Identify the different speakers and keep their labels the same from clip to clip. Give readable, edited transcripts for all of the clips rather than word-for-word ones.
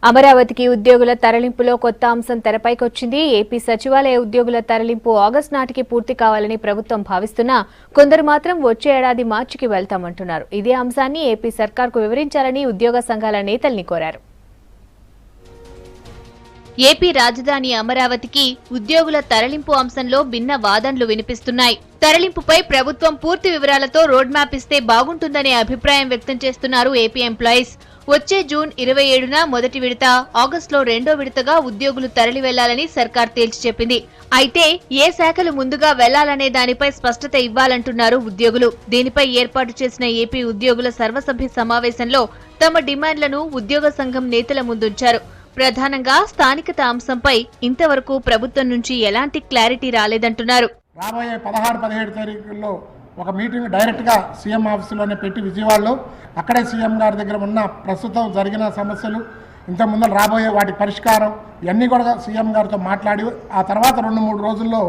Speaker 1: అమరావతికి ఉద్యోగుల తరలింపులో కొత్త అంశం తెరపైకొచ్చింది. ఏపీ సచివాలయ ఉద్యోగుల తరలింపు ఆగస్టు నాటికి పూర్తి కావాలని ప్రభుత్వం భావిస్తున్నా కొందరు మాత్రం వచ్చే ఏడాది మార్చికి వెళ్తామంటున్నారు. ఇదే అంశాన్ని ఏపీ సర్కార్కు వివరించాలని ఉద్యోగ సంఘాల నేతల్ని కోరారు. ఏపీ రాజధాని అమరావతికి ఉద్యోగుల తరలింపు అంశంలో భిన్న వాదనలు వినిపిస్తున్నాయి. తరలింపుపై ప్రభుత్వం పూర్తి వివరాలతో రోడ్ మ్యాప్ ఇస్తే బాగుంటుందనే అభిప్రాయం వ్యక్తం చేస్తున్నారు ఏపీ ఎంప్లాయీస్. వచ్చే జూన్ 27న మొదటి విడత, ఆగస్టులో రెండో విడతగా ఉద్యోగులు తరలి వెళ్లాలని సర్కార్ తేల్చి చెప్పింది. అయితే ఏ శాఖలు ముందుగా వెళ్లాలనే దానిపై స్పష్టత ఇవ్వాలంటున్నారు ఉద్యోగులు. దీనిపై ఏర్పాటు చేసిన ఏపీ ఉద్యోగుల సర్వసభ్య సమావేశంలో తమ డిమాండ్లను ఉద్యోగ సంఘం నేతల ముందుంచారు. ప్రధానంగా స్థానికత అంశంపై ఇంతవరకు ప్రభుత్వం నుంచి ఎలాంటి క్లారిటీ రాలేదంటున్నారు.
Speaker 2: రాబోయే 16-17 తారీఖుల్లో ఒక మీటింగ్ డైరెక్ట్గా సీఎం ఆఫీసులోనే పెట్టి విజయవాడలో అక్కడే సీఎం గారి దగ్గర ఉన్న ప్రస్తుతం జరిగిన సమస్యలు, ఇంత ముందర రాబోయే వాటి పరిష్కారం ఇవన్నీ కూడా సీఎం గారితో మాట్లాడి ఆ తర్వాత 2-3 రోజుల్లో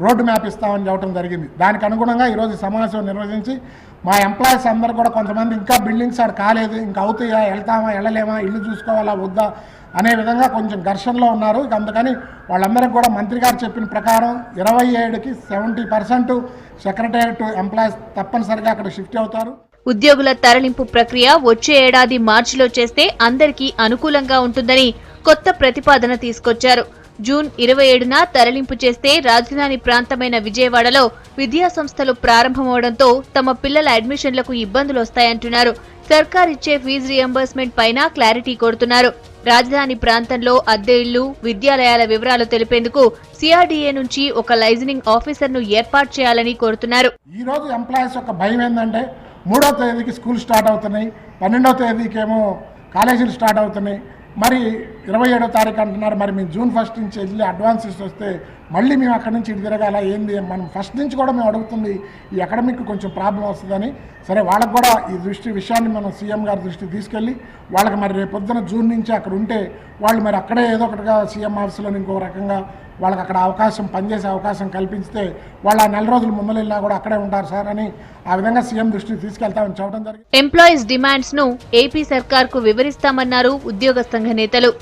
Speaker 2: రోడ్డు మ్యాప్ ఇస్తామని చెప్పడం జరిగింది. దానికి అనుగుణంగా ఈరోజు సమావేశం నిర్వహించి మా ఎంప్లాయీస్ అందరూ కూడా కొంతమంది ఇంకా బిల్డింగ్స్ ఆడ కాలేదు, ఇంకా అవుతాయా, వెళ్తామా వెళ్ళలేమా, ఇల్లు చూసుకోవాలా వద్దా అనే విధంగా కొంచెం ఘర్షణలో ఉన్నారు. అందుకని వాళ్ళందరికీ కూడా మంత్రి గారు చెప్పిన ప్రకారం 27కి 70% సెక్రటేరియట్ ఎంప్లాయీస్ తప్పనిసరిగా అక్కడ షిఫ్ట్ అవుతారు.
Speaker 1: ఉద్యోగుల తరలింపు ప్రక్రియ వచ్చే ఏడాది మార్చిలో చేస్తే అందరికీ అనుకూలంగా ఉంటుందని కొత్త ప్రతిపాదన తీసుకొచ్చారు. జూన్ 27న తరలింపు చేస్తే రాజధాని ప్రాంతమైన విజయవాడలో విద్యా సంస్థలు ప్రారంభమవడంతో తమ పిల్లల అడ్మిషన్లకు ఇబ్బందులు వస్తాయంటున్నారు. సర్కార్ ఇచ్చే ఫీజు రియంబర్స్మెంట్ పైన క్లారిటీ కోరుతున్నారు. రాజధాని ప్రాంతంలో అద్దె ఇళ్లు, విద్యాలయాల వివరాలు తెలిపేందుకు సిఆర్డీఏ నుంచి ఒక లైజనింగ్ ఆఫీసర్ను ఏర్పాటు చేయాలని కోరుతున్నారు.
Speaker 2: ఈ రోజు ఎంప్లాయీస్ యొక్క భయం ఏంటంటే 3వ తేదీకి స్కూల్ స్టార్ట్ అవుతున్నాయి, 12వ తేదీకేమో కాలేజీలు స్టార్ట్ అవుతున్నాయి, మరి 27వ తారీఖు అంటున్నారు. మరి మేము జూన్ 1 నుంచి వెళ్ళి అడ్వాన్సెస్ వస్తే మళ్ళీ మేము అక్కడి నుంచి ఇటు తిరగాల ఏంది, మనం ఫస్ట్ నుంచి కూడా మేము అడుగుతుంది ఈ అకాడమిక్ కొంచెం ప్రాబ్లం వస్తుందని. సరే వాళ్ళకు కూడా ఈ విషయాన్ని మనం సీఎం గారి దృష్టికి తీసుకెళ్ళి వాళ్ళకి మరి రేపు పొద్దున జూన్ నుంచి అక్కడ ఉంటే వాళ్ళు మరి అక్కడే ఏదో ఒకటిగా సీఎం ఆఫీసులో ఇంకో రకంగా వాళ్ళకి అక్కడ అవకాశం పనిచేసే అవకాశం కల్పిస్తే వాళ్ళు ఆ 4 రోజులు ముందలెళ్ళినా కూడా అక్కడే ఉంటారు సార్ అని ఆ విధంగా సీఎం దృష్టికి తీసుకెళ్తామని చెప్పడం జరిగింది.
Speaker 1: ఎంప్లాయీస్ డిమాండ్స్ ను ఏపీ సర్కార్ కు వివరిస్తామన్నారు ఉద్యోగ సంఘ నేతలు.